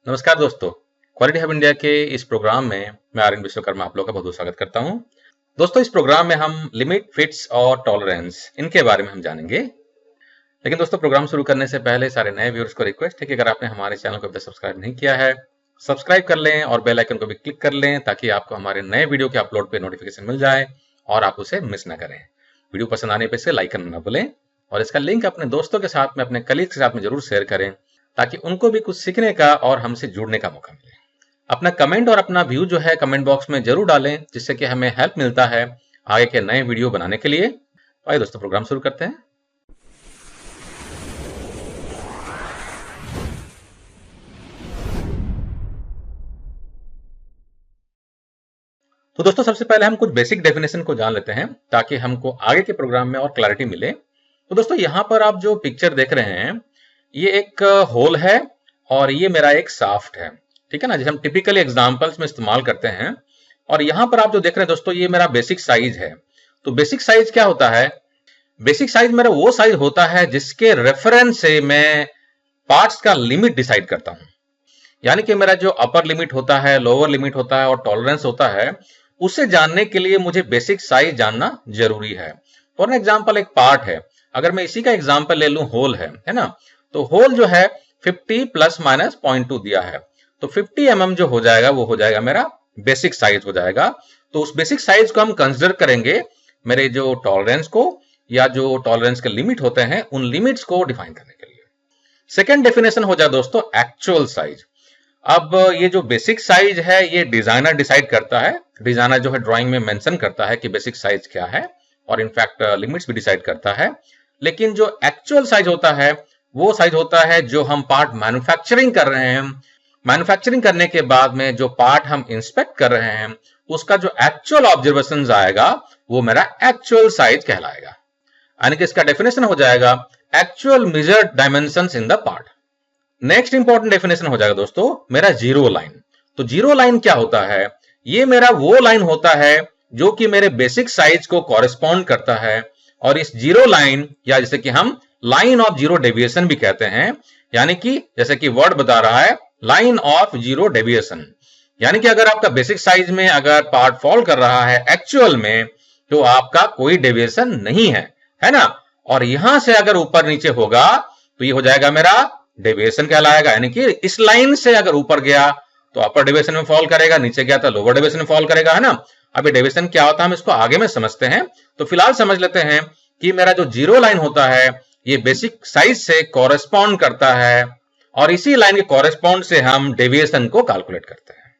नमस्कार दोस्तों, quality hub India के इस प्रोग्राम में मैं आर्यन विश्वकर्मा आप लोगों का बहुत बहुत स्वागत करता हूं। दोस्तों, इस प्रोग्राम में हम लिमिट, फिट्स और टॉलरेंस इनके बारे में हम जानेंगे। लेकिन दोस्तों, प्रोग्राम शुरू करने से पहले सारे नए व्यूअर्स को रिक्वेस्ट है कि अगर आपने हमारे चैनल को अभी तक सब्सक्राइब नहीं किया है, सब्सक्राइब कर लें और बेल आइकन को भी क्लिक कर लें ताकि आपको हमारे नए वीडियो के अपलोड पे नोटिफिकेशन मिल जाए और आप उसे मिस ना करें। वीडियो पसंद आने पर इसे लाइक करना ना भूलें और इसका लिंक अपने दोस्तों के साथ में, अपने कलीग के साथ में जरूर शेयर करें ताकि उनको भी कुछ सीखने का और हमसे जुड़ने का मौका मिले। अपना कमेंट और अपना व्यू जो है कमेंट बॉक्स में जरूर डालें, जिससे कि हमें हेल्प मिलता है आगे के नए वीडियो बनाने के लिए। तो आइए दोस्तों, प्रोग्राम शुरू करते हैं। तो दोस्तों, सबसे पहले हम कुछ बेसिक डेफिनेशन को जान लेते हैं ताकि हमको आगे के प्रोग्राम में और क्लैरिटी मिले। तो दोस्तों, यहां पर आप जो पिक्चर देख रहे हैं, ये एक होल है और ये मेरा एक शाफ्ट है, ठीक है ना, जिसे हम टिपिकली एग्जांपल्स में इस्तेमाल करते हैं। और यहां पर आप जो देख रहे हैं दोस्तों, ये मेरा बेसिक साइज है। तो बेसिक साइज क्या होता है? बेसिक साइज मेरा वो साइज होता है जिसके रेफरेंस से मैं पार्ट्स का लिमिट डिसाइड करता हूं। यानी कि मेरा जो अपर लिमिट होता है, लोअर लिमिट होता है और टॉलरेंस होता है, उसे जानने के लिए मुझे बेसिक साइज जानना जरूरी है। फॉर एग्जाम्पल, एक पार्ट है, अगर मैं इसी का एग्जाम्पल ले लूं, होल है ना, तो होल जो है 50 प्लस माइनस 0.2 दिया है, तो 50 mm जो हो जाएगा वो हो जाएगा मेरा बेसिक साइज हो जाएगा। तो उस बेसिक साइज को हम कंसिडर करेंगे मेरे जो टॉलरेंस को या जो टॉलरेंस के लिमिट होते हैं उन लिमिट्स को डिफाइन करने के लिए। सेकेंड डेफिनेशन हो जाए दोस्तों एक्चुअल साइज। अब ये जो बेसिक साइज है ये डिजाइनर डिसाइड करता है। डिजाइनर जो है ड्राइंग में मेंशन करता है कि बेसिक साइज क्या है और इनफैक्ट लिमिट्स भी डिसाइड करता है। लेकिन जो एक्चुअल साइज होता है वो साइज होता है जो हम पार्ट मैन्युफैक्चरिंग कर रहे हैं। मैन्युफैक्चरिंग करने के बाद में जो पार्ट हम इंस्पेक्ट कर रहे हैं उसका जो एक्चुअल ऑब्जर्वेशंस आएगा वो मेरा एक्चुअल साइज कहलाएगा। यानी कि इसका डेफिनेशन हो जाएगा actual measured dimensions in the part. Next important definition हो जाएगा दोस्तों मेरा जीरो लाइन। तो जीरो लाइन क्या होता है? ये मेरा वो लाइन होता है जो कि मेरे बेसिक साइज को कॉरेस्पॉन्ड करता है। और इस जीरो लाइन या जैसे कि हम लाइन ऑफ जीरो डेविएशन भी कहते हैं, यानी कि जैसे कि वर्ड बता रहा है लाइन ऑफ जीरो डेविएशन, यानी कि अगर आपका बेसिक साइज में अगर पार्ट फॉल कर रहा है एक्चुअल में तो आपका कोई डेविएशन नहीं है ना। और यहां से अगर ऊपर नीचे होगा तो ये हो जाएगा मेरा डेविएशन कहलाएगा। यानी कि इस लाइन से अगर ऊपर गया तो अपर डेविएशन में फॉल करेगा, नीचे गया तो लोअर डेविएशन में फॉल करेगा, है ना। अभी डेविएशन क्या होता है हम इसको आगे में समझते हैं। तो फिलहाल समझ लेते हैं कि मेरा जो जीरो लाइन होता है ये बेसिक साइज से कॉरेस्पॉन्ड करता है और इसी लाइन के कॉरेस्पॉन्ड से हम डेविएशन को कैलकुलेट करते हैं।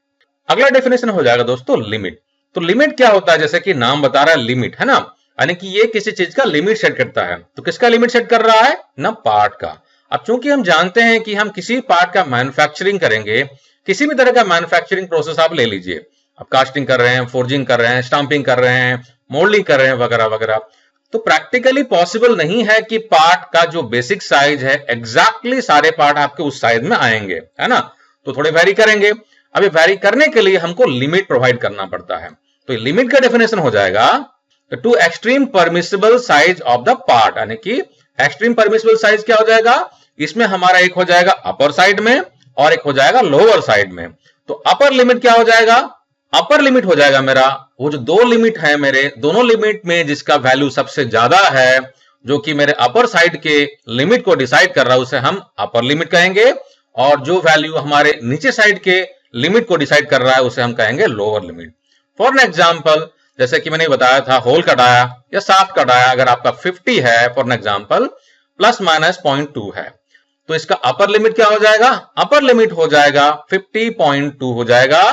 अगला डेफिनेशन हो जाएगा दोस्तों लिमिट। तो लिमिट क्या होता है? जैसे कि नाम बता रहा है लिमिट, है ना, यानी कि ये किसी चीज का लिमिट सेट करता है। तो किसका लिमिट सेट कर रहा है? ना पार्ट का। अब चूंकि हम जानते हैं कि हम किसी पार्ट का मैन्युफैक्चरिंग करेंगे, किसी भी तरह का मैन्युफैक्चरिंग प्रोसेस आप ले लीजिए, आप कास्टिंग कर रहे हैं, फोर्जिंग कर रहे हैं, स्टाम्पिंग कर रहे हैं, मोल्डिंग कर रहे हैं वगैरह वगैरह, तो प्रैक्टिकली पॉसिबल नहीं है कि पार्ट का जो बेसिक साइज है एग्जैक्टली सारे पार्ट आपके उस साइज में आएंगे, है ना। तो थोड़े वेरी करेंगे। अभी वेरी करने के लिए हमको लिमिट प्रोवाइड करना पड़ता है। तो लिमिट का डेफिनेशन हो जाएगा to extreme permissible size of the part. यानी कि एक्सट्रीम परमिसिबल साइज क्या हो जाएगा? इसमें हमारा एक हो जाएगा अपर साइड में और एक हो जाएगा लोअर साइड में। तो अपर लिमिट क्या हो जाएगा? अपर लिमिट हो जाएगा मेरा वो जो दो लिमिट है मेरे, दोनों लिमिट में जिसका वैल्यू सबसे ज्यादा है, जो कि मेरे अपर साइड के लिमिट को डिसाइड कर रहा है, उसे हम अपर लिमिट कहेंगे। और जो वैल्यू हमारे नीचे साइड के लिमिट को डिसाइड कर रहा है उसे हम कहेंगे lower limit. For an example, जैसे कि मैंने बताया था होल का डाया या शाफ्ट का डाया अगर आपका 50 है for an example, plus minus 0.2 है, तो इसका अपर लिमिट क्या हो जाएगा? अपर लिमिट हो जाएगा 50.2 हो जाएगा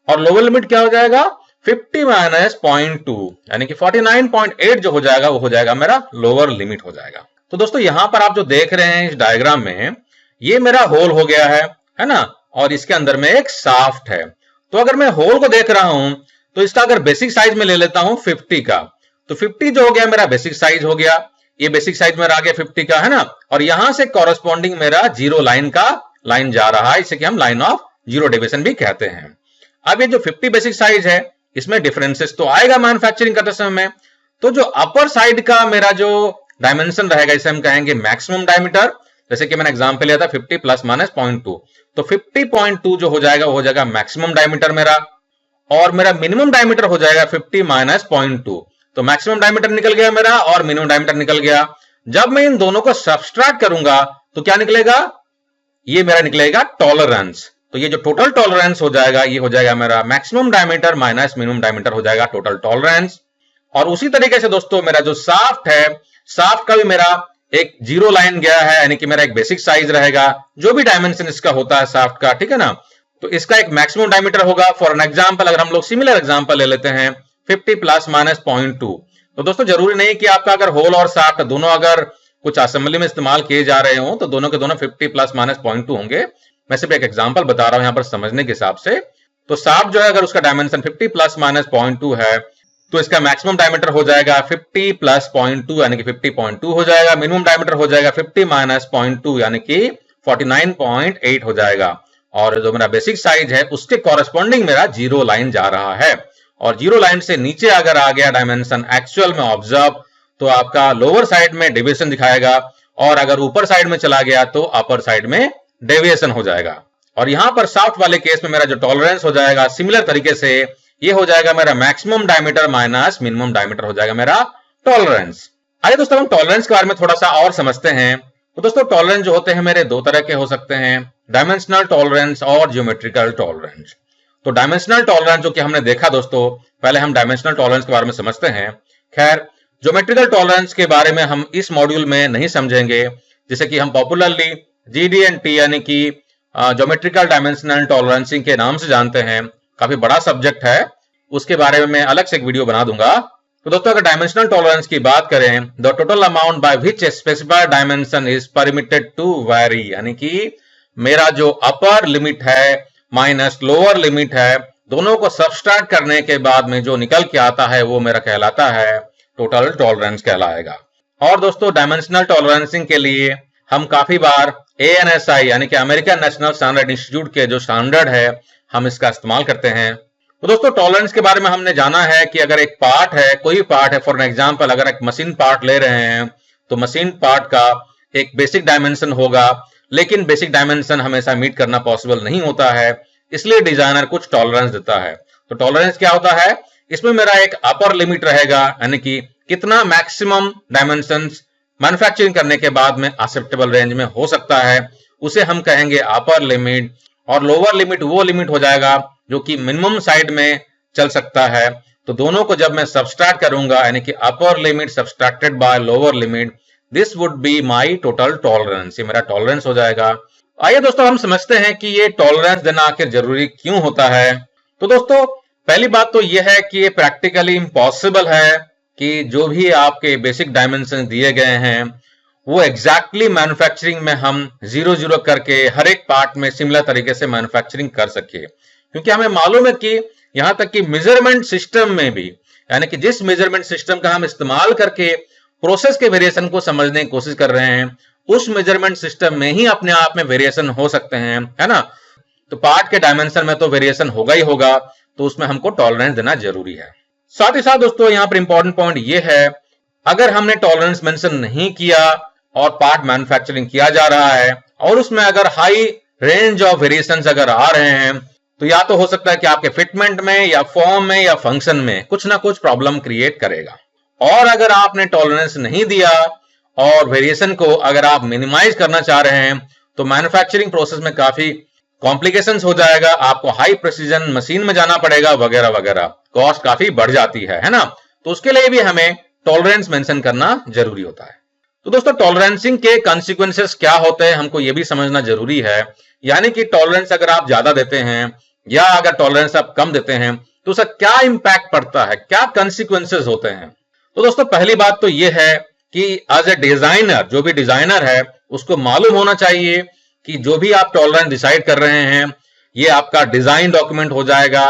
और लोअर लिमिट क्या हो जाएगा? 50 माइनस 0.2 यानी कि 49.8 जो हो जाएगा वो हो जाएगा मेरा लोअर लिमिट हो जाएगा। तो दोस्तों, यहां पर आप जो देख रहे हैं इस डायग्राम में, ये मेरा होल हो गया है ना, और इसके अंदर में एक शाफ्ट है। तो अगर मैं होल को देख रहा हूं तो इसका अगर बेसिक साइज में ले लेता हूं 50 का, तो 50 जो हो गया मेरा बेसिक साइज हो गया, ये बेसिक साइज मेरा आ गया 50 का, है ना। और यहां से कॉरेस्पॉन्डिंग मेरा जीरो लाइन का लाइन जा रहा है, इसे कि हम लाइन ऑफ जीरो डेविएशन भी कहते हैं। अब ये जो 50 बेसिक साइज है इसमें डिफरेंसेस तो आएगा मैन्युफैक्चरिंग करते समय में। तो जो अपर साइड का मेरा जो डायमेंशन रहेगा इसे हम कहेंगे मैक्सिमम डायमीटर, जैसे कि मैंने एग्जांपल लिया था 50 प्लस माइनस 0.2, तो 50.2 जो हो जाएगा वो हो जाएगा मैक्सिमम डायमीटर मेरा, और मेरा मिनिमम डायमीटर हो जाएगा 50 माइनस 0.2। तो मैक्सिमम डायमीटर निकल गया मेरा और मिनिमम डायमीटर निकल गया। जब मैं इन दोनों को सब्सट्रैक्ट करूंगा तो क्या निकलेगा, ये मेरा निकलेगा टॉलरेंस। तो ये जो टोटल टॉलरेंस हो जाएगा ये हो जाएगा मेरा maximum diameter minus minimum diameter हो जाएगा टोटल टॉलरेंस। और उसी तरीके से दोस्तों मेरा जो शाफ्ट है, शाफ्ट का भी मेरा एक जीरो लाइन गया है, यानी कि मेरा एक बेसिक साइज रहेगा जो भी डायमेंशन इसका होता है शाफ्ट का, ठीक है ना। तो इसका एक मैक्सिमम डायमीटर होगा। फॉर एन एग्जांपल अगर हम लोग सिमिलर एग्जांपल ले लेते हैं 50 प्लस माइनस 0.2, तो दोस्तों जरूरी नहीं कि आपका अगर होल और शाफ्ट दोनों अगर कुछ असेंबली में इस्तेमाल किए जा रहे हो तो दोनों के दोनों 50 प्लस माइनस 0.2 होंगे। मैं सिर्फ एक एग्जांपल बता रहा हूं यहां पर समझने के हिसाब से। तो शाफ्ट जो है अगर उसका डायमेंशन 50 प्लस माइनस 0.2 है तो इसका मैक्सिमम डायमीटर हो जाएगा 50 प्लस 0.2 यानी कि 50.2 हो जाएगा। मिनिमम डायमीटर हो जाएगा 50 माइनस 0.2 यानी कि 49.8 हो जाएगा। और जो मेरा बेसिक साइज है उसके कॉरेस्पॉन्डिंग मेरा जीरो लाइन जा रहा है, और जीरो लाइन से नीचे अगर आ गया डायमेंशन एक्चुअल में ऑब्जर्व तो आपका लोअर साइड में डेविएशन दिखाएगा, और अगर ऊपर साइड में चला गया तो अपर साइड में डेविएशन हो जाएगा। और यहां पर शाफ्ट वाले केस में मेरा जो टॉलरेंस हो जाएगा सिमिलर तरीके से ये हो जाएगा मेरा maximum diameter minus minimum diameter हो जाएगा मेरा टॉलरेंस। आइए दोस्तों हम टॉलरेंस के बारे में थोड़ा सा और समझते हैं। तो दोस्तों टॉलरेंस जो होते हैं मेरे दो तरह के हो सकते हैं, डायमेंशनल टॉलरेंस और ज्योमेट्रिकल टॉलरेंस। तो डायमेंशनल टॉलरेंस जो कि हमने देखा दोस्तों, पहले हम डायमेंशनल टॉलरेंस के बारे में समझते हैं। खैर ज्योमेट्रिकल टॉलरेंस के बारे में हम इस मॉड्यूल में नहीं समझेंगे, जैसे कि हम पॉपुलरली GD&T यानी कि ज्योमेट्रिकल डायमेंशनल टॉलरेंसिंग के नाम से जानते हैं। काफी बड़ा सब्जेक्ट है, उसके बारे में मैं अलग से एक वीडियो बना दूंगा। तो दोस्तों अगर डायमेंशनल टॉलरेंस की बात करें, the total amount by which specified dimension is permitted to vary, यानी कि मेरा जो अपर लिमिट है माइनस लोअर लिमिट है, दोनों को सब्सट्रैक्ट करने के बाद में जो निकल के आता है वो मेरा कहलाता है टोटल टॉलरेंस कहलाएगा। और दोस्तों डायमेंशनल टॉलरेंसिंग के लिए हम काफी बार ANSI यानी कि अमेरिकन नेशनल स्टैंडर्ड इंस्टीट्यूट के जो स्टैंडर्ड है हम इसका इस्तेमाल करते हैं। तो दोस्तों टॉलरेंस के बारे में हमने जाना है कि अगर एक पार्ट है, कोई पार्ट है, फॉर एग्जांपल अगर एक मशीन पार्ट ले रहे हैं तो मशीन पार्ट का एक बेसिक डायमेंशन होगा, लेकिन बेसिक डायमेंशन हमेशा मीट करना पॉसिबल नहीं होता है, इसलिए डिजाइनर कुछ टॉलरेंस देता है। तो टॉलरेंस क्या होता है, इसमें मेरा एक अपर लिमिट रहेगा, यानी कि कितना मैक्सिमम डायमेंशंस मैन्युफैक्चरिंग करने के बाद में एक्सेप्टेबल रेंज में हो सकता है, उसे हम कहेंगे अपर लिमिट। और लोअर लिमिट वो लिमिट हो जाएगा जो कि मिनिमम साइड में चल सकता है। तो दोनों को जब मैं सब्सट्रैक्ट करूंगा यानी कि upper limit subtracted by lower limit, this would be my total tolerance, ये मेरा टॉलरेंस हो जाएगा। आइए दोस्तों हम समझते हैं कि ये टॉलरेंस देना आखिर जरूरी क्यों होता है। तो दोस्तों पहली बात तो यह है कि ये प्रैक्टिकली इम्पॉसिबल है कि जो भी आपके बेसिक डायमेंशन दिए गए हैं वो एग्जैक्टली मैन्युफैक्चरिंग में हम 0-0 करके हर एक पार्ट में सिमिलर तरीके से मैन्युफैक्चरिंग कर सके, क्योंकि हमें मालूम है कि यहां तक कि मेजरमेंट सिस्टम में भी, यानी कि जिस मेजरमेंट सिस्टम का हम इस्तेमाल करके प्रोसेस के वेरिएशन को समझने की कोशिश कर रहे हैं उस मेजरमेंट सिस्टम में ही अपने आप में वेरिएशन हो सकते हैं, है ना। तो पार्ट के डायमेंशन में तो वेरिएशन होगा ही होगा, तो उसमें हमको टॉलरेंस देना जरूरी है। साथ ही साथ दोस्तों यहाँ पर इंपॉर्टेंट पॉइंट ये है, अगर हमने टॉलरेंस मेंशन नहीं किया और पार्ट मैन्युफैक्चरिंग किया जा रहा है और उसमें अगर हाई रेंज ऑफ वेरिएशंस अगर आ रहे हैं तो या तो हो सकता है कि आपके फिटमेंट में या फॉर्म में या फंक्शन में कुछ ना कुछ प्रॉब्लम क्रिएट करेगा। और अगर आपने टॉलरेंस नहीं दिया और वेरिएशन को अगर आप मिनिमाइज करना चाह रहे हैं तो मैन्युफैक्चरिंग प्रोसेस में काफी कॉम्प्लिकेशंस हो जाएगा, आपको हाई प्रिसीजन मशीन में जाना पड़ेगा वगैरह वगैरह, कॉस्ट काफी बढ़ जाती है ना। तो उसके लिए भी हमें टॉलरेंस मेंशन करना जरूरी होता है। तो दोस्तों टॉलरेंसिंग के कॉन्सिक्वेंसेस क्या होते हैं हमको ये भी समझना जरूरी है, यानी कि टॉलरेंस अगर आप ज्यादा देते हैं या अगर टॉलरेंस आप कम देते हैं तो उसका क्या इंपैक्ट पड़ता है, क्या कॉन्सिक्वेंसेस होते हैं। तो दोस्तों पहली बात तो ये है कि एज ए डिजाइनर, जो भी डिजाइनर है उसको मालूम होना चाहिए कि जो भी आप टॉलरेंस डिसाइड कर रहे हैं ये आपका डिजाइन डॉक्यूमेंट हो जाएगा।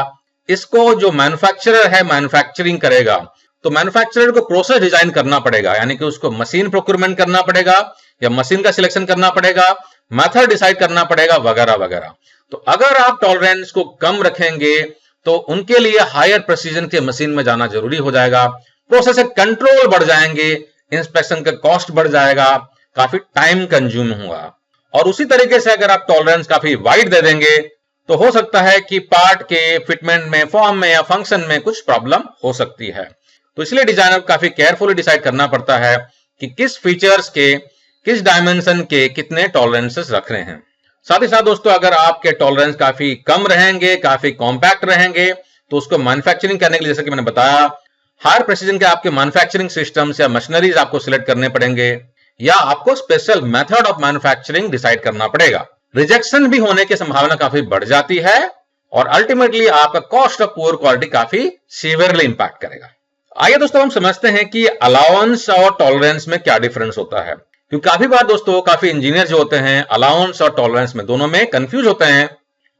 इसको जो मैन्युफैक्चरर है मैन्युफैक्चरिंग करेगा तो मैन्युफैक्चरर को प्रोसेस डिजाइन करना पड़ेगा, यानी कि उसको मशीन प्रोक्योरमेंट करना पड़ेगा या मशीन का सिलेक्शन करना पड़ेगा, मेथड डिसाइड करना पड़ेगा वगैरह वगैरह। तो अगर आप टॉलरेंस को कम रखेंगे तो उनके लिए हायर प्रिसीजन के मशीन में जाना जरूरी हो जाएगा, प्रोसेस कंट्रोल बढ़ जाएंगे, इंस्पेक्शन का कॉस्ट बढ़ जाएगा, काफी टाइम कंज्यूम हुआ। और उसी तरीके से अगर आप टॉलरेंस काफी वाइड दे देंगे तो हो सकता है कि पार्ट के फिटमेंट में, फॉर्म में या फंक्शन में कुछ प्रॉब्लम हो सकती है। तो इसलिए डिजाइनर को काफी केयरफुली डिसाइड करना पड़ता है कि किस फीचर्स के, किस डायमेंशन के कितने टॉलरेंसेस रख रहे हैं। साथ ही साथ दोस्तों, अगर आपके टॉलरेंस काफी कम रहेंगे, काफी कॉम्पैक्ट रहेंगे, तो उसको मैन्युफैक्चरिंग करने के लिए, जैसे कि मैंने बताया, हायर प्रेसिजन के आपके मैन्युफैक्चरिंग सिस्टम्स या मशीनरीज आपको सिलेक्ट करने पड़ेंगे, या आपको special method of manufacturing decide करना पड़ेगा। रिजेक्शन भी होने की संभावना काफी बढ़ जाती है और अल्टीमेटली आपका कॉस्ट ऑफ पुअर क्वालिटी काफी सीवियरली इंपैक्ट करेगा। आइए दोस्तों, हम समझते हैं कि अलाउंस और टॉलरेंस में क्या डिफरेंस होता है, क्योंकि काफी बार दोस्तों काफी इंजीनियर जो होते हैं अलाउंस और टॉलरेंस में दोनों में कंफ्यूज होते हैं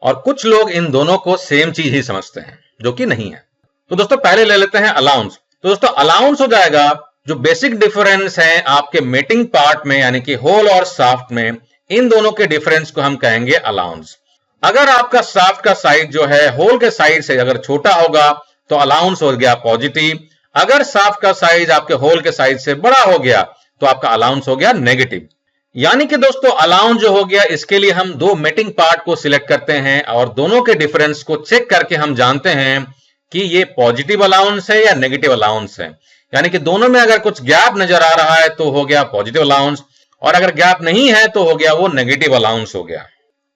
और कुछ लोग इन दोनों को सेम चीज ही समझते हैं, जो कि नहीं है। तो दोस्तों पहले ले लेते हैं अलाउंस। तो दोस्तों अलाउंस हो जाएगा जो बेसिक डिफरेंस है आपके मेटिंग पार्ट में, यानी कि होल और शाफ्ट में, इन दोनों के डिफरेंस को हम कहेंगे अलाउंस। अगर आपका शाफ्ट का साइज जो है होल के साइज से अगर छोटा होगा तो अलाउंस हो गया पॉजिटिव। अगर शाफ्ट का साइज आपके होल के साइज से बड़ा हो गया तो आपका अलाउंस हो गया नेगेटिव। यानी कि दोस्तों अलाउंस जो हो गया, इसके लिए हम दो मेटिंग पार्ट को सिलेक्ट करते हैं और दोनों के डिफरेंस को चेक करके हम जानते हैं कि ये पॉजिटिव अलाउंस है या नेगेटिव अलाउंस है। यानी कि दोनों में अगर कुछ गैप नजर आ रहा है तो हो गया पॉजिटिव अलाउंस, और अगर गैप नहीं है तो हो गया वो नेगेटिव अलाउंस हो गया।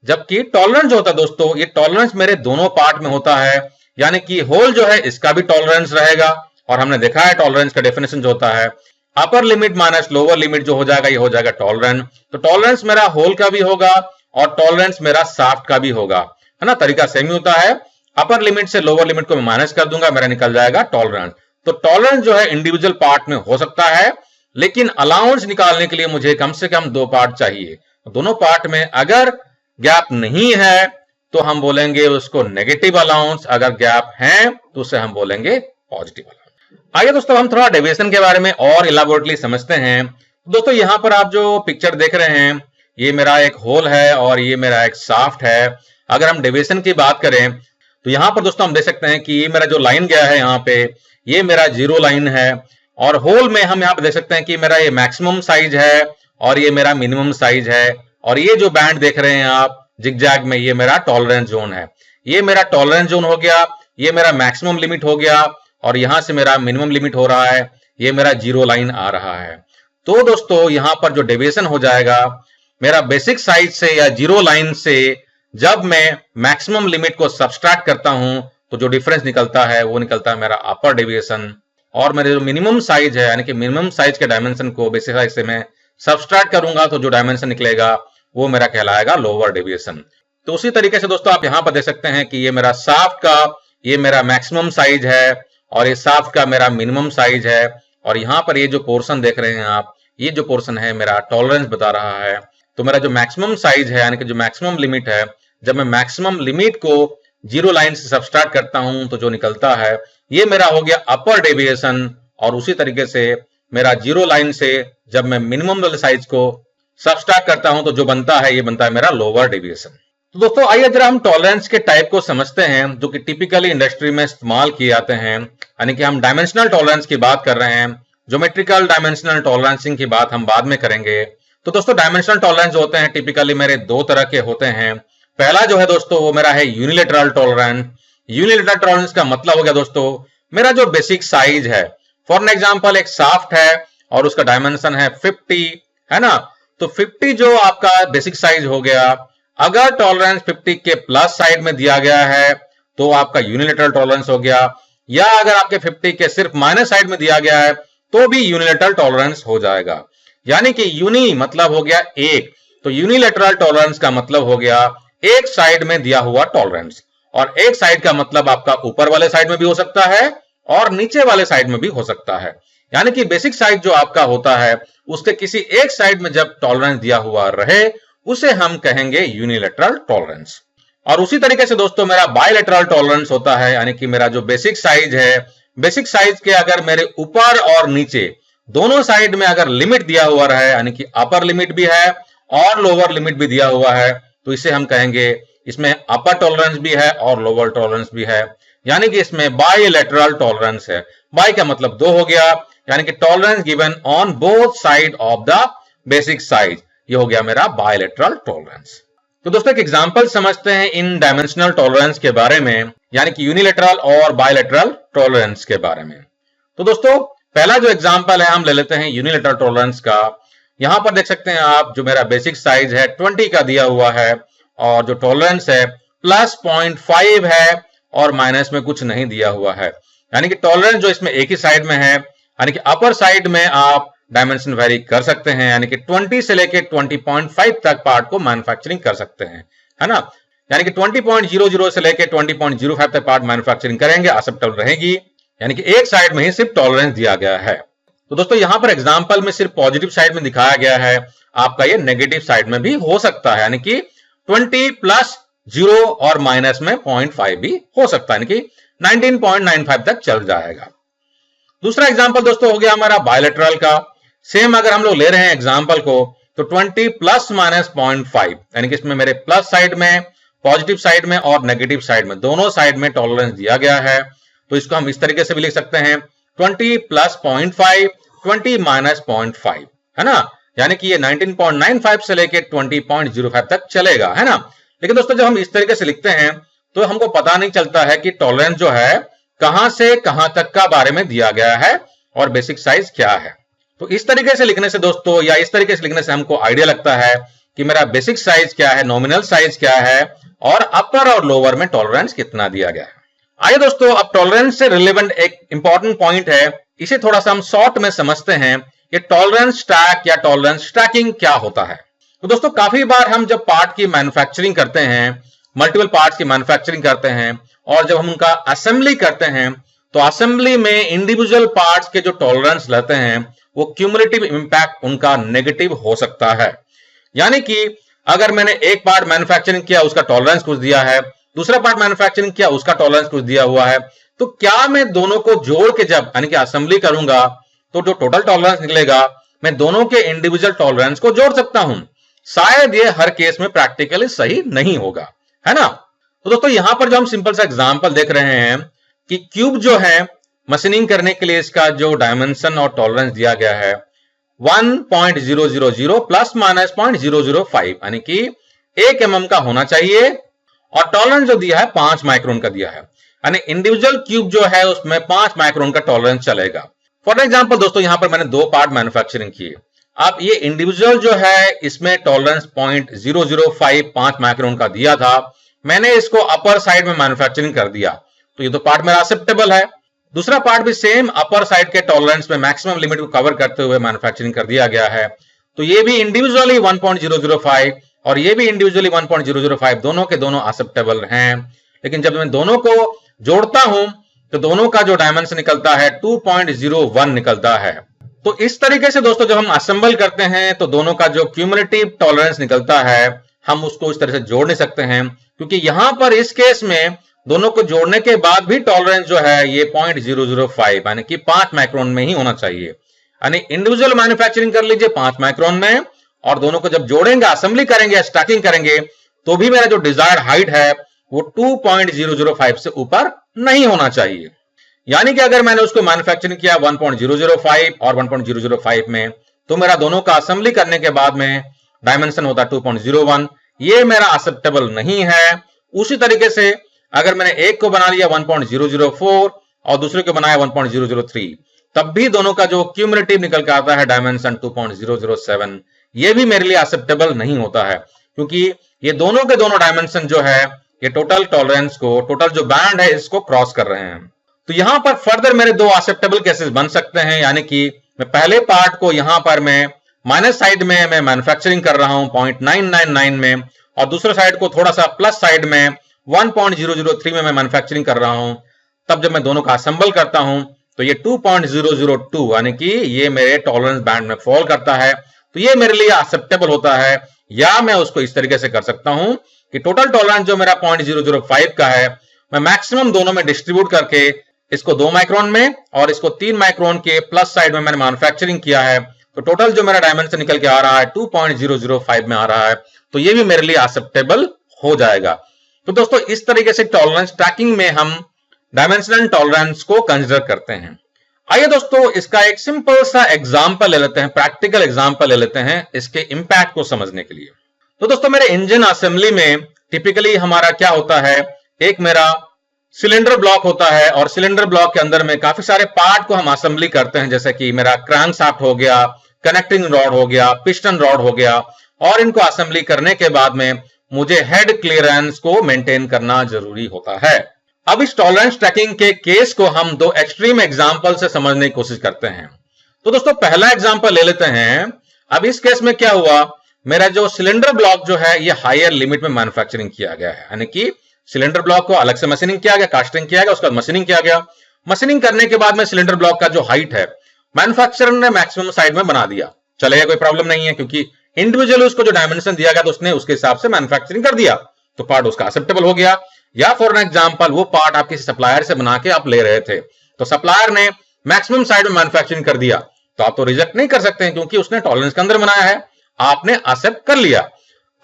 जबकि टॉलरेंस जो होता है दोस्तों, ये टॉलरेंस मेरे दोनों पार्ट में होता है, यानी कि होल जो है इसका भी टॉलरेंस रहेगा, और हमने देखा है टॉलरेंस का डेफिनेशन जो होता है upper limit minus lower limit जो हो जाएगा, ये हो जाएगा टॉलरेंस। तो टॉलरेंस मेरा होल का भी होगा और टॉलरेंस मेरा शाफ्ट का भी होगा, है ना। तरीका सेम ही होता है, अपर लिमिट से लोअर लिमिट को मैं माइनस कर दूंगा, मेरा निकल जाएगा टॉलरेंस। तो टॉलरेंस जो है इंडिविजुअल पार्ट में हो सकता है, लेकिन अलाउंस निकालने के लिए मुझे कम से कम दो पार्ट चाहिए। दोनों पार्ट में अगर गैप नहीं है तो हम बोलेंगे उसको नेगेटिव अलाउंस, अगर गैप है तो उसे हम बोलेंगे पॉजिटिव अलाउंस। आइए दोस्तों हम थोड़ा डेविएशन के बारे में और इलाबोरेटली समझते हैं। दोस्तों यहां पर आप जो पिक्चर देख रहे हैं, ये मेरा एक होल है और ये मेरा एक शाफ्ट है। अगर हम डेविएशन की बात करें तो यहां पर दोस्तों हम देख सकते हैं कि ये मेरा जो लाइन गया है यहाँ पे, ये मेरा जीरो लाइन है, और होल में हम यहाँ पे देख सकते हैं कि मेरा ये मैक्सिमम साइज है और ये मेरा मिनिमम साइज है, और ये जो बैंड देख रहे हैं आप जिगजैग में, ये मेरा टॉलरेंस जोन है। ये मेरा टॉलरेंस जोन हो गया, ये मेरा मैक्सिमम लिमिट हो गया, और यहां से मेरा मिनिमम लिमिट हो रहा है, ये मेरा जीरो लाइन आ रहा है। तो दोस्तों यहां पर जो डेविएशन हो जाएगा मेरा बेसिक साइज से या जीरो लाइन से, जब मैं मैक्सिमम लिमिट को सब्सट्रैक्ट करता हूं तो जो डिफरेंस निकलता है वो निकलता है मेरा अपर डेविएशन, और मेरे जो मिनिमम साइज है यानी कि मिनिमम साइज के डायमेंशन को बेसिक साइज से मैं सब्सट्रैक्ट करूंगा तो जो डायमेंशन निकलेगा वो मेरा कहलाएगा लोअर डेविएशन। तो उसी तरीके से दोस्तों आप यहां पर देख सकते हैं कि ये मेरा शाफ्ट का, ये मेरा मैक्सिमम साइज है और ये शाफ्ट का मेरा मिनिमम साइज है, और यहां पर ये जो पोर्शन देख रहे हैं आप, ये जो पोर्शन है मेरा टॉलरेंस बता रहा है। तो मेरा जो मैक्सिमम साइज है यानी कि जो मैक्सिमम लिमिट है, जब मैं मैक्सिमम लिमिट को जीरो लाइन से सब्सट्रैक्ट करता हूं तो जो निकलता है ये मेरा हो गया अपर डेविएशन, और उसी तरीके से मेरा जीरो लाइन से जब मैं मिनिमम वाले साइज को सब्सट्रैक्ट करता हूं तो जो बनता है ये बनता है मेरा लोअर डेविएशन। तो दोस्तों आइए जरा हम टॉलरेंस के टाइप को समझते हैं जो कि टिपिकली इंडस्ट्री में इस्तेमाल किए जाते हैं। यानी कि हम डायमेंशनल टॉलरेंस की बात कर रहे हैं, ज्योमेट्रिकल डायमेंशनल टॉलरेंसिंग की बात हम बाद में करेंगे। तो दोस्तों डायमेंशनल टॉलरेंस जो होते हैं टिपिकली मेरे दो तरह के होते हैं। पहला जो है दोस्तों वो मेरा है यूनिलैटरल टॉलरेंस। यूनिलैटरल टॉलरेंस का मतलब हो गया दोस्तों मेरा जो बेसिक साइज है, फॉर एन एग्जांपल एक शाफ्ट है और उसका डायमेंशन है 50, है ना। तो 50 जो आपका बेसिक साइज हो गया, अगर टॉलरेंस 50 के प्लस साइड में दिया गया है तो आपका यूनिलैटरल टॉलरेंस हो गया, या अगर आपके 50 के सिर्फ माइनस साइड में दिया गया है तो भी यूनिलैटरल टॉलरेंस हो जाएगा। यानी कि यूनि मतलब हो गया एक, तो यूनिलैटरल टॉलरेंस का मतलब हो गया एक साइड में दिया हुआ टॉलरेंस, और एक साइड का मतलब आपका ऊपर वाले साइड में भी हो सकता है और नीचे वाले साइड में भी हो सकता है। यानी कि बेसिक साइज जो आपका होता है उसके किसी एक साइड में जब टॉलरेंस दिया हुआ रहे उसे हम कहेंगे यूनिलैटरल टॉलरेंस। और उसी तरीके से दोस्तों मेरा बायलैटरल टॉलरेंस होता है, यानी कि मेरा जो बेसिक साइज है, बेसिक साइज के अगर मेरे ऊपर और नीचे दोनों साइड में अगर लिमिट दिया हुआ रहे, यानी कि अपर लिमिट भी है और लोअर लिमिट भी दिया हुआ है, तो इसे हम कहेंगे इसमें अपर टॉलरेंस भी है और लोअर टॉलरेंस भी है, यानी कि इसमें बायलैटरल टॉलरेंस है। बाय का मतलब दो हो गया, यानी कि tolerance given on both side of the basic size. ये हो गया मेरा बायलैटरल टॉलरेंस। तो दोस्तों एक एग्जांपल समझते हैं इन डायमेंशनल टॉलरेंस के बारे में, यानी कि यूनिलैटरल और बायलैटरल टॉलरेंस के बारे में। तो दोस्तों पहला जो एग्जांपल है हम ले लेते हैं यूनिलैटरल टॉलरेंस का। यहां पर देख सकते हैं आप, जो मेरा बेसिक साइज है 20 का दिया हुआ है और जो टॉलरेंस है प्लस 0.5 है और माइनस में कुछ नहीं दिया हुआ है। यानी कि टॉलरेंस जो इसमें एक ही साइड में है, यानी कि अपर साइड में आप डायमेंशन वेरी कर सकते हैं, यानी कि 20 से लेके 20.5 तक पार्ट को मैन्युफैक्चरिंग कर सकते हैं, है ना। यानी कि 20.00 से लेके 20.05 तक पार्ट मैन्युफैक्चरिंग करेंगे, एक्सेप्टेबल रहेगी। यानी कि एक साइड में ही सिर्फ टॉलरेंस दिया गया है। तो दोस्तों यहां पर एग्जांपल में सिर्फ पॉजिटिव साइड में दिखाया गया है, आपका ये नेगेटिव साइड में भी हो सकता है, यानी कि 20 प्लस 0 और माइनस में 0.5 भी हो सकता है, यानी कि 19.95 तक चल जाएगा। दूसरा एग्जांपल दोस्तों हो गया हमारा बायलैटरल का। सेम अगर हम लोग ले रहे हैं एग्जांपल को, तो 20 प्लस माइनस 0.5, यानी कि इसमें मेरे प्लस साइड में, पॉजिटिव साइड में और नेगेटिव साइड में, दोनों साइड में टॉलरेंस दिया गया है। तो इसको हम इस तरीके से भी लिख सकते हैं 20 प्लस 0.5, 20 माइनस 0.5, है ना। यानी कि ये 19.95 से लेके 20.05 तक चलेगा, है ना। लेकिन दोस्तों जब हम इस तरीके से लिखते हैं तो हमको पता नहीं चलता है कि टॉलरेंस जो है कहां से कहां तक का बारे में दिया गया है और बेसिक साइज क्या है। तो इस तरीके से लिखने से दोस्तों, या इस तरीके से लिखने से हमको आइडिया लगता है कि मेरा बेसिक साइज क्या है, नॉमिनल साइज क्या है और अपर और लोअर में टॉलरेंस कितना दिया गया है। आइए दोस्तों अब टॉलरेंस से रिलेवेंट एक इंपॉर्टेंट पॉइंट है, इसे थोड़ा सा हम शॉर्ट में समझते हैं। ये टॉलरेंस स्टैक या टॉलरेंस स्टैकिंग क्या होता है। तो दोस्तों काफी बार हम जब पार्ट की मैन्युफैक्चरिंग करते हैं, मल्टीपल पार्ट्स की मैन्युफैक्चरिंग करते हैं और जब हम उनका असेंबली करते हैं, तो असेंबली में इंडिविजुअल पार्ट्स के जो टॉलरेंस रहते हैं वो क्यूमुलेटिव इंपैक्ट उनका नेगेटिव हो सकता है। यानी कि अगर मैंने एक पार्ट मैन्युफैक्चरिंग किया, उसका टॉलरेंस कुछ दिया है, दूसरा पार्ट मैन्युफैक्चरिंग किया, उसका टॉलरेंस कुछ दिया हुआ है, तो क्या मैं दोनों को जोड़ के जब यानी कि असेंबली करूंगा तो जो टोटल टॉलरेंस निकलेगा, मैं दोनों के इंडिविजुअल टॉलरेंस को जोड़ सकता हूं। शायद ये हर केस में प्रैक्टिकली सही नहीं होगा, है ना। तो दोस्तों यहां पर जो हम सिंपल सा एग्जांपल देख रहे हैं कि क्यूब जो है मशीनिंग करने के लिए इसका जो डायमेंशन और टॉलरेंस दिया गया है 1.000 प्लस माइनस 0.005, यानी कि 1 mm का होना चाहिए और टॉलरेंस जो दिया है 5 माइक्रोन का दिया है, यानी इंडिविजुअल क्यूब जो है उसमें 5 माइक्रोन का टॉलरेंस चलेगा। फॉर एग्जांपल दोस्तों यहां पर मैंने 2 पार्ट मैन्युफैक्चरिंग किए। अब ये इंडिविजुअल जो है इसमें टॉलरेंस 0.005 5 माइक्रोन का दिया था, मैंने इसको अपर साइड में मैन्युफैक्चरिंग कर दिया, तो ये तो पार्ट मेरा एक्सेप्टेबल है। दूसरा पार्ट भी सेम अपर साइड के टॉलरेंस में मैक्सिमम लिमिट को कवर करते हुए मैन्युफैक्चरिंग कर दिया गया है, तो ये भी इंडिविजुअली 1.005 और ये भी इंडिविजुअली 1.005, दोनों के दोनों एक्सेप्टेबल हैं। लेकिन जब मैं दोनों को जोड़ता हूं तो दोनों का जो डायमेंशन निकलता है 2.01 निकलता है। तो इस तरीके से दोस्तों जब हम असेंबल करते हैं तो दोनों का जो क्यूमुलेटिव टॉलरेंस निकलता है हम उसको इस तरह से जोड़ नहीं सकते हैं, क्योंकि यहां पर इस केस में दोनों को जोड़ने के बाद भी टॉलरेंस जो है ये 0.005 यानी कि 5 माइक्रोन में ही होना चाहिए। यानी इंडिविजुअल मैन्युफैक्चरिंग कर लीजिए 5 माइक्रोन में, और दोनों को जब जोड़ेंगे, असेंबली करेंगे, स्टैकिंग करेंगे, तो भी मेरा जो डिजायर्ड हाइट है वो 2.005 से ऊपर नहीं होना चाहिए। यानी कि अगर मैंने उसको मैन्युफैक्चरिंग किया 1.005 और 1.005 में, तो मेरा दोनों का असेंबली करने के बाद में डायमेंशन होता 2.01, ये मेरा एक्सेप्टेबल नहीं है। उसी तरीके से अगर मैंने एक को बना लिया 1.004 और दूसरे को बनाया 1.003, तब भी दोनों का जो क्यूमुलेटिव निकल के आता है डायमेंशन 2.007, ये भी मेरे लिए एक्सेप्टेबल नहीं होता है, क्योंकि ये दोनों के दोनों डायमेंशन जो है ये टोटल टॉलरेंस को, टोटल जो बैंड है इसको क्रॉस कर रहे हैं। तो यहां पर फर्दर मेरे 2 एक्सेप्टेबल केसेस बन सकते हैं, यानी कि मैं पहले पार्ट को यहां पर मैं माइनस साइड में मैं मैन्युफैक्चरिंग कर रहा हूं 0.999 में, और दूसरे साइड को थोड़ा सा प्लस साइड में 1.003 में मैं मैन्युफैक्चरिंग कर रहा हूं। तब जब मैं दोनों का असेंबल करता हूं तो ये 2.002 यानी कि ये मेरे टॉलरेंस बैंड में फॉल करता है, तो ये मेरे लिए एक्सेप्टेबल होता है। या मैं उसको इस तरीके से कर सकता हूं कि टोटल टॉलरेंस जो मेरा 0.005 का है, मैं मैक्सिमम दोनों में डिस्ट्रीब्यूट करके इसको 2 माइक्रोन में और इसको 3 माइक्रोन के प्लस साइड में मैंने मैन्युफैक्चरिंग किया है, तो टोटल जो मेरा डायमेंशन निकल के आ रहा है 2.005 में आ रहा है, तो ये भी मेरे लिए एक्सेप्टेबल हो जाएगा। तो दोस्तों इस तरीके से टॉलरेंस ट्रैकिंग में हम डायमेंशनल टॉलरेंस को कंसीडर करते हैं। आइए दोस्तों इसका एक सिंपल सा एग्जांपल ले लेते हैं, प्रैक्टिकल एग्जांपल ले लेते हैं इसके इंपैक्ट को समझने के लिए। तो दोस्तों मेरे इंजन असेंबली में टिपिकली हमारा क्या होता है, एक मेरा सिलेंडर ब्लॉक होता है और सिलेंडर ब्लॉक के अंदर में काफी सारे पार्ट को हम असेंबली करते हैं, जैसे कि मेरा क्रैंकशाफ्ट हो गया, कनेक्टिंग रॉड हो गया, पिस्टन रॉड हो गया, और इनको असेंबली करने के बाद में मुझे हेड क्लियरेंस को मेंटेन करना जरूरी होता है। अब इस टॉलरेंस ट्रैकिंग के केस को हम दो एक्सट्रीम एग्जांपल से समझने की कोशिश करते हैं। तो दोस्तों पहला एग्जांपल ले लेते हैं। अब इस केस में क्या हुआ, मेरा जो सिलेंडर ब्लॉक जो है ये हायर लिमिट में मैन्युफैक्चरिंग किया गया है, यानी कि सिलेंडर ब्लॉक को अलग से मशीनिंग किया गया, कास्टिंग किया गया, उसके बाद मशीनिंग किया गया। मशीनिंग करने के बाद में सिलेंडर ब्लॉक का जो हाइट है मैन्युफैक्चरर ने मैक्सिमम साइड में बना दिया, चलेगा, कोई प्रॉब्लम नहीं है, क्योंकि इंडिविजुअली उसको जो डायमेंशन दिया गया तो उसने उसके हिसाब से मैन्युफैक्चरिंग कर दिया, तो पार्ट उसका एक्सेप्टेबल हो गया। या फॉर एन एग्जांपल वो पार्ट आप किसी सप्लायर से बना के आप ले रहे थे, तो सप्लायर ने मैक्सिमम साइड में मैन्युफैक्चरिंग कर दिया, तो आप तो रिजेक्ट नहीं कर सकते हैं क्योंकि उसने टॉलरेंस के अंदर बनाया है, आपने एक्सेप्ट कर लिया।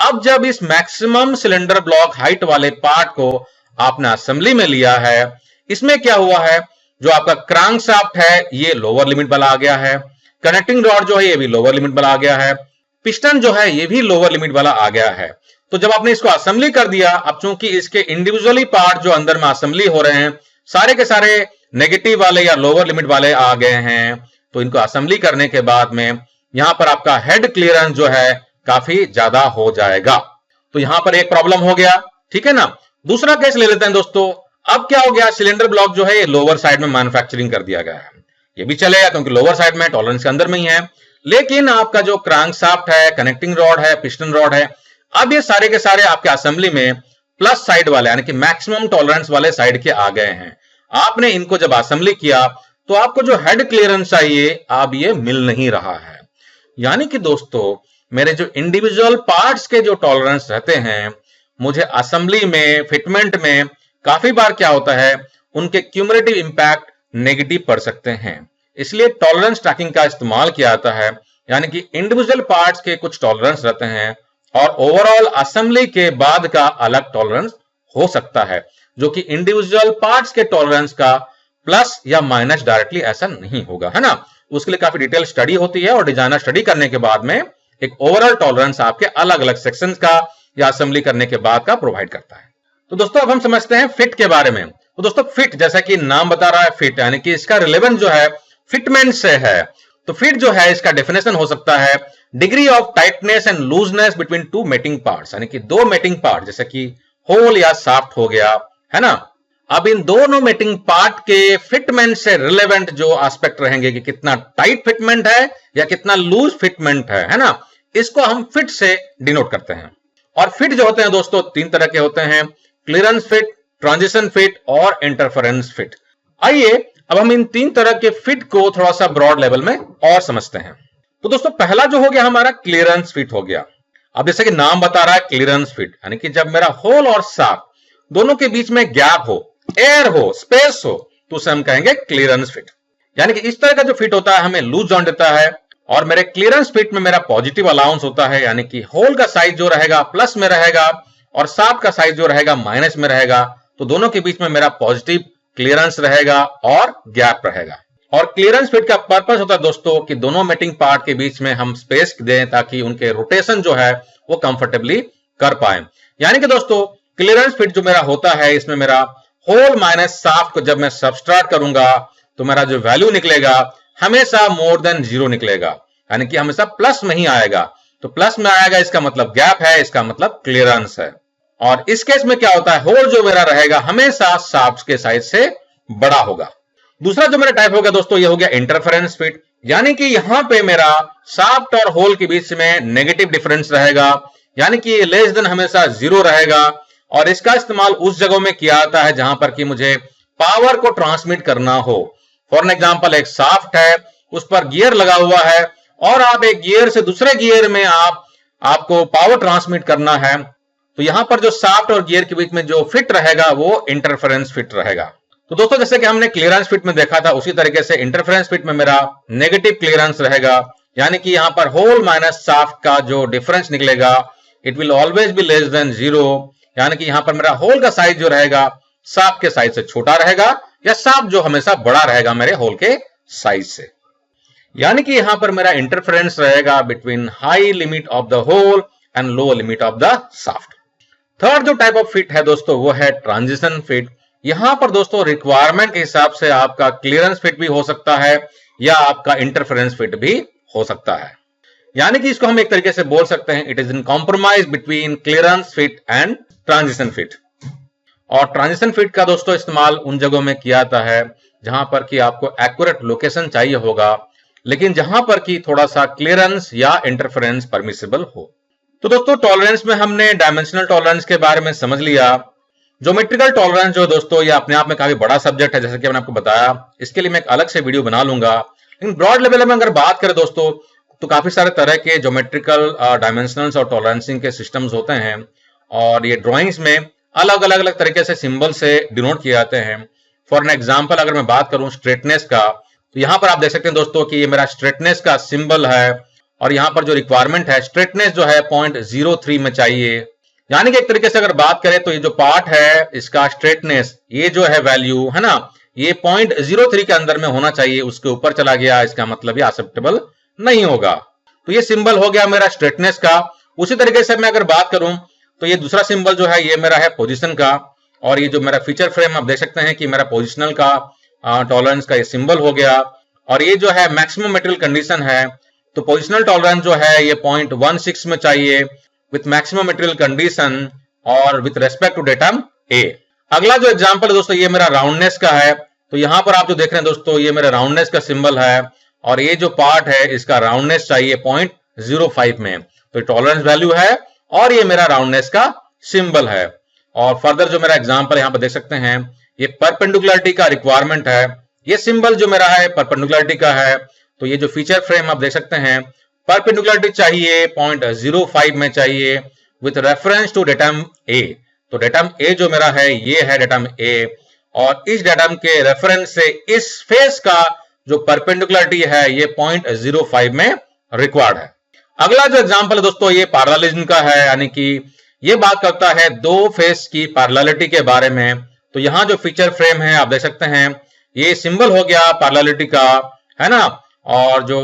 अब जब इस मैक्सिमम सिलेंडर ब्लॉक हाइट वाले पार्ट को आपने असेंबली में लिया है, इसमें क्या हुआ है, जो आपका क्रैंकशाफ्ट है ये लोअर लिमिट वाला आ गया है, कनेक्टिंग रॉड जो है ये भी लोअर लिमिट वाला आ गया है, पिस्टन जो है ये भी लोअर लिमिट वाला आ गया है। तो जब आपने इसको असेंबली कर दिया, अब चूंकि इसके इंडिविजुअली पार्ट जो अंदर में असेंबली हो रहे हैं सारे के सारे नेगेटिव वाले या लोअर लिमिट वाले आ गए हैं, तो इनको असेंबली करने के बाद में यहां पर आपका हेड क्लियरेंस जो है काफी ज्यादा हो जाएगा। तो यहां पर एक प्रॉब्लम हो गया, ठीक है ना। दूसरा केस ले लेते हैं दोस्तों। अब क्या हो गया, सिलेंडर ब्लॉक जो है ये लोअर साइड में मैन्युफैक्चरिंग कर दिया गया है, ये भी चलेगा क्योंकि लोअर साइड में टॉलरेंस के अंदर में ही है। लेकिन आपका जो क्रैंकशाफ्ट है, कनेक्टिंग रॉड है, पिस्टन रॉड है, अब ये सारे के सारे आपके असेंबली में प्लस साइड वाले यानी कि मैक्सिमम टॉलरेंस वाले साइड के आ गए हैं। आपने इनको जब असेंबली किया तो आपको जो हेड क्लियरेंस चाहिए अब ये मिल नहीं रहा है। यानी कि दोस्तों मेरे जो इंडिविजुअल पार्ट्स के जो टॉलरेंस रहते हैं, मुझे असेंबली में, फिटमेंट में काफी बार क्या होता है, उनके क्यूमुलेटिव इंपैक्ट नेगेटिव पड़ सकते हैं। इसलिए टॉलरेंस ट्रैकिंग का इस्तेमाल किया जाता है, यानी कि इंडिविजुअल पार्ट्स के कुछ टॉलरेंस रहते हैं और ओवरऑल असेंबली के बाद का अलग टॉलरेंस हो सकता है, जो कि इंडिविजुअल पार्ट्स के टॉलरेंस का प्लस या माइनस डायरेक्टली ऐसा नहीं होगा, है ना। उसके लिए काफी डिटेल स्टडी होती है और डिजाइनर स्टडी करने के बाद में एक ओवरऑल टॉलरेंस आपके अलग अलग सेक्शंस का या असेंबली करने के बाद का प्रोवाइड करता है। तो दोस्तों अब हम समझते हैं फिट के बारे में। तो दोस्तों फिट, जैसा कि नाम बता रहा है फिट, यानी कि इसका रिलेवेंस जो है फिटमेंट से है। तो फिट जो है इसका डेफिनेशन हो सकता है degree of tightness and looseness between two mating parts, यानी कि दो मेटिंग पार्ट जैसे कि होल या शाफ्ट हो गया, है ना। अब इन दोनों मेटिंग पार्ट के फिटमेंट से रिलेवेंट जो एस्पेक्ट रहेंगे कि कितना टाइट फिटमेंट है या कितना लूज फिटमेंट है ना, इसको हम फिट से डिनोट करते हैं। और फिट जो होते हैं दोस्तों तीन तरह के होते हैं, क्लियरेंस फिट, ट्रांजिशन फिट और इंटरफेरेंस फिट। आइए अब हम इन तीन तरह के फिट को थोड़ा सा ब्रॉड लेवल में और समझते हैं। तो दोस्तों पहला जो हो गया हमारा क्लियरेंस फिट हो गया। अब जैसे कि नाम बता रहा है क्लियरेंस फिट, यानी कि जब मेरा होल और शाफ्ट दोनों के बीच में गैप हो, एयर हो, स्पेस हो, तो उसे हम कहेंगे क्लियरेंस फिट। यानी कि इस तरह का जो फिट होता है हमें लूज जॉइंट देता है और मेरे क्लियरेंस फिट में मेरा पॉजिटिव अलाउंस होता है, यानी कि होल का साइज जो रहेगा प्लस में रहेगा और शाफ्ट का साइज जो रहेगा माइनस में रहेगा, तो दोनों के बीच में मेरा पॉजिटिव क्लियरेंस रहेगा और गैप रहेगा। और क्लियरेंस फिट का पर्पस होता है दोस्तों कि दोनों मेटिंग पार्ट के बीच में हम स्पेस दें ताकि उनके रोटेशन जो है वो कंफर्टेबली कर पाए। यानी कि दोस्तों क्लियरेंस फिट जो मेरा होता है इसमें मेरा होल माइनस शाफ्ट को जब मैं सबट्रैक्ट करूंगा तो मेरा जो वैल्यू निकलेगा हमेशा मोर देन 0 निकलेगा, यानी कि हमेशा प्लस में ही आएगा। तो प्लस में आएगा इसका मतलब गैप है, इसका मतलब क्लियरेंस है। और इस केस में क्या होता है, होल जो मेरा रहेगा हमेशा शाफ्ट के साइज से बड़ा होगा। दूसरा जो मेरा टाइप होगा दोस्तों ये हो गया इंटरफेरेंस फिट, यानी कि यहां पे मेरा शाफ्ट और होल के बीच में नेगेटिव डिफरेंस रहेगा, यानी कि लेस देन हमेशा 0 रहेगा। और इसका इस्तेमाल उस जगहों में किया जाता है जहां पर कि मुझे पावर को ट्रांसमिट करना हो। फॉर एग्जांपल एक शाफ्ट है, उस पर गियर लगा हुआ है और आप एक गियर से दूसरे गियर में आपको पावर ट्रांसमिट करना है, तो यहां पर जो शाफ्ट और गियर के बीच में जो फिट रहेगा वो इंटरफेरेंस फिट रहेगा। तो दोस्तों जैसे कि हमने क्लियरेंस फिट में देखा था उसी तरीके से इंटरफेरेंस फिट में मेरा नेगेटिव क्लियरेंस रहेगा, यानी कि यहां पर होल माइनस शाफ्ट का जो डिफरेंस निकलेगा it will always be less than 0, यानी कि यहां पर मेरा होल का साइज जो रहेगा शाफ्ट के साइज से छोटा रहेगा या शाफ्ट जो हमेशा बड़ा रहेगा मेरे होल के साइज से। यानी कि यहां पर मेरा इंटरफेरेंस रहेगा between high limit of the hole and low limit of the shaft. Third जो टाइप ऑफ फिट है दोस्तों वो है ट्रांजिशन फिट। यहां पर दोस्तों रिक्वायरमेंट के हिसाब से आपका क्लियरेंस फिट भी हो सकता है या आपका इंटरफेरेंस फिट भी हो सकता है। यानी कि इसको हम एक तरीके से बोल सकते हैं it is in compromise between clearance fit and transition fit. और ट्रांजिशन फिट का दोस्तों इस्तेमाल उन जगहों में किया जाता है जहां पर कि आपको एक्यूरेट लोकेशन चाहिए होगा, लेकिन जहां पर कि थोड़ा सा क्लियरेंस या इंटरफेरेंस परमिसिबल हो। तो दोस्तों टॉलरेंस में हमने डायमेंशनल टॉलरेंस के बारे में समझ लिया। ज्योमेट्रिकल टॉलरेंस जो दोस्तों ये अपने आप में काफी बड़ा सब्जेक्ट है, जैसे कि मैंने आपको बताया, इसके लिए मैं एक अलग से वीडियो बना लूंगा। लेकिन ब्रॉड लेवल में अगर बात करें दोस्तों तो काफी सारे तरह के ज्योमेट्रिकल डायमेंशनल्स और टॉलरेंसिंग के सिस्टम्स होते हैं और ये ड्राइंग्स में अलग अलग तरीके से सिंबल से डिनोट किए जाते हैं। फॉर एन एग्जाम्पल अगर मैं बात करूं स्ट्रेटनेस का, तो यहां पर आप देख सकते हैं दोस्तों कि ये मेरा स्ट्रेटनेस का सिंबल है और यहां पर जो रिक्वायरमेंट है स्ट्रेटनेस जो है 0.03 में चाहिए। यानी कि एक तरीके से अगर बात करें तो ये जो पार्ट है इसका स्ट्रेटनेस, ये जो है वैल्यू है ना, ये 0.03 के अंदर में होना चाहिए। उसके ऊपर चला गया इसका मतलब ये एक्सेप्टेबल नहीं होगा। तो ये सिंबल हो गया मेरा स्ट्रेटनेस का। उसी तरीके से मैं अगर बात करूं तो ये दूसरा सिंबल जो है ये मेरा है पोजीशन का, और ये जो मेरा फीचर फ्रेम आप देख सकते हैं कि मेरा पोजिशनल का टॉलरेंस का ये सिंबल हो गया। और ये जो है मैक्सिमम मटेरियल कंडीशन है, तो पोजिशनल टॉलरेंस जो है ये 0.16 में चाहिए विथ मैक्सिमम मटेरियल कंडीशन और विथ रेस्पेक्ट टू डेटम ए। अगला जो एग्जांपल है दोस्तों ये मेरा राउंडनेस का है। तो यहां पर आप जो देख रहे हैं दोस्तों ये मेरा राउंडनेस का सिंबल है और ये जो पार्ट है इसका राउंडनेस चाहिए 0.05 में। तो टॉलरेंस वैल्यू है और ये मेरा राउंडनेस का सिंबल है। और फर्दर जो मेरा एग्जांपल यहां पर देख सकते हैं ये परपेंडिकुलरिटी का रिक्वायरमेंट है। ये सिंबल जो मेरा है परपेंडिकुलरिटी का है। तो ये जो फीचर फ्रेम आप देख सकते हैं परपेंडिकुलरिटी चाहिए 0.05 में चाहिए विथ रेफरेंस टू डेटम ए। तो डेटम ए जो मेरा है ये है डेटम ए और इस डेटम के रेफरेंस से इस फेस का जो परपेंडिकुलरिटी है ये 0.05 में रिक्वायर्ड है। अगला जो एग्जांपल है दोस्तों ये पैरेललिज्म का है, यानी कि ये बात करता है दो फेस की पैरेललिटी के बारे में। तो यहां जो फीचर फ्रेम है आप देख सकते हैं ये सिंबल हो गया पैरेललिटी का, है ना, और जो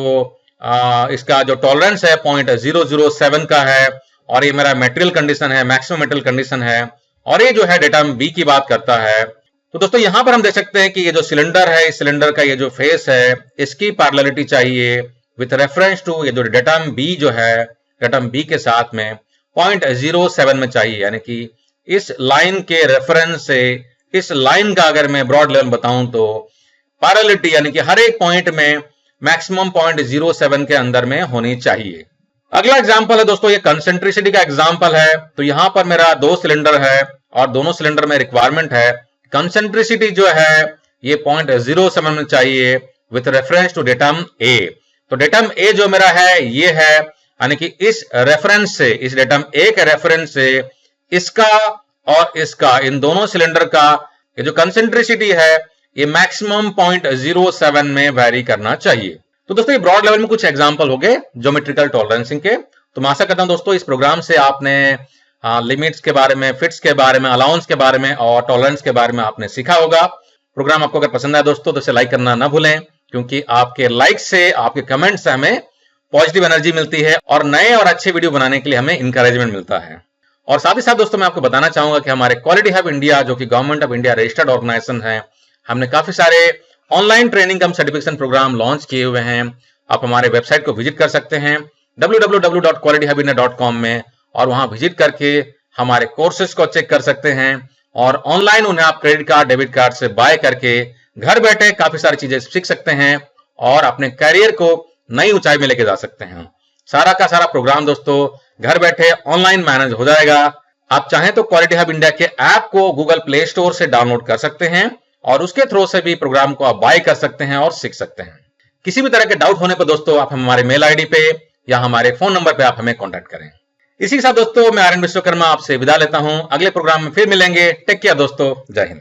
इसका जो टॉलरेंस है 0.007 का है और ये मेरा मटेरियल कंडीशन है, मैक्सिमम मटेरियल कंडीशन है और ये जो है डेटम बी की बात करता है। तो दोस्तों यहां पर हम देख सकते हैं कि ये जो सिलेंडर है इस सिलेंडर का ये जो फेस है इसकी पैरेललिटी चाहिए विथ रेफरेंस टू ये जो डेटम बी जो है डेटम बी के साथ में 0.07 में चाहिए। यानी कि इस लाइन के रेफरेंस से इस लाइन का अगर मैं ब्रॉड लेवल बताऊं तो पैरेललिटी यानी कि हर एक पॉइंट में मैक्सिमम 0.07 के अंदर में होनी चाहिए। अगला एग्जांपल है दोस्तों ये कंसेंट्रिसिटी का एग्जांपल है। तो यहां पर मेरा दो सिलेंडर है और दोनों सिलेंडर में रिक्वायरमेंट है कंसेंट्रिसिटी जो है ये 0.07 में चाहिए विथ रेफरेंस टू डेटम ए। तो डेटम ए जो मेरा है ये है, यानी कि इस रेफरेंस से इस डेटम ए के रेफरेंस से इसका और इसका इन दोनों सिलेंडर का ये जो कंसेंट्रिसिटी है ये मैक्सिमम 0.07 में वेरी करना चाहिए। तो दोस्तों ये ब्रॉड लेवल में कुछ एग्जांपल हो गए ज्योमेट्रिकल टॉलरेंसिंग के। तो मैं आशा करता हूं दोस्तों इस प्रोग्राम से आपने लिमिट्स के बारे में, फिट्स के बारे में, अलाउंस के बारे में और टॉलरेंस के बारे में आपने सीखा होगा। प्रोग्राम आपको अगर पसंद आया दोस्तों तो इसे लाइक करना ना भूलें, क्योंकि आपके लाइक से, आपके कमेंट से हमें पॉजिटिव एनर्जी मिलती है और नए और अच्छे वीडियो बनाने के लिए हमें इंकरेजमेंट मिलता है। और साथ ही साथ दोस्तों मैं आपको बताना चाहूंगा कि हमारे क्वालिटी हब इंडिया जो कि government of India registered organisation है, हमने काफी सारे online training cum certification programme launch किए हुए हैं। आप हमारे वेबसाइट को विजिट कर सकते हैं www.qualityhubindia.com में और वहां विजिट करके हमारे कोर्सेज को चेक कर सकते हैं और ऑनलाइन उन्हें आप क्रेडिट कार्ड, डेबिट कार्ड से बाय करके घर बैठे काफी सारी चीजें सीख सकते हैं और अपने करियर को नई ऊंचाई में लेके जा सकते हैं। सारा का सारा प्रोग्राम दोस्तों घर बैठे ऑनलाइन मैनेज हो जाएगा। आप चाहें तो क्वालिटी हब इंडिया के ऐप को गूगल प्ले स्टोर से डाउनलोड कर सकते हैं और उसके थ्रू से भी प्रोग्राम को आप बाय कर सकते हैं और सीख सकते हैं। किसी भी तरह के डाउट होने पर दोस्तों आप हमारे मेल आईडी पे या हमारे फोन नंबर पे आप हमें कांटेक्ट करें। इसी के साथ दोस्तों मैं आर्यन विश्वकर्मा आपसे विदा लेता हूं। अगले प्रोग्राम में फिर मिलेंगे। टेक केयर दोस्तों, जय हिंद।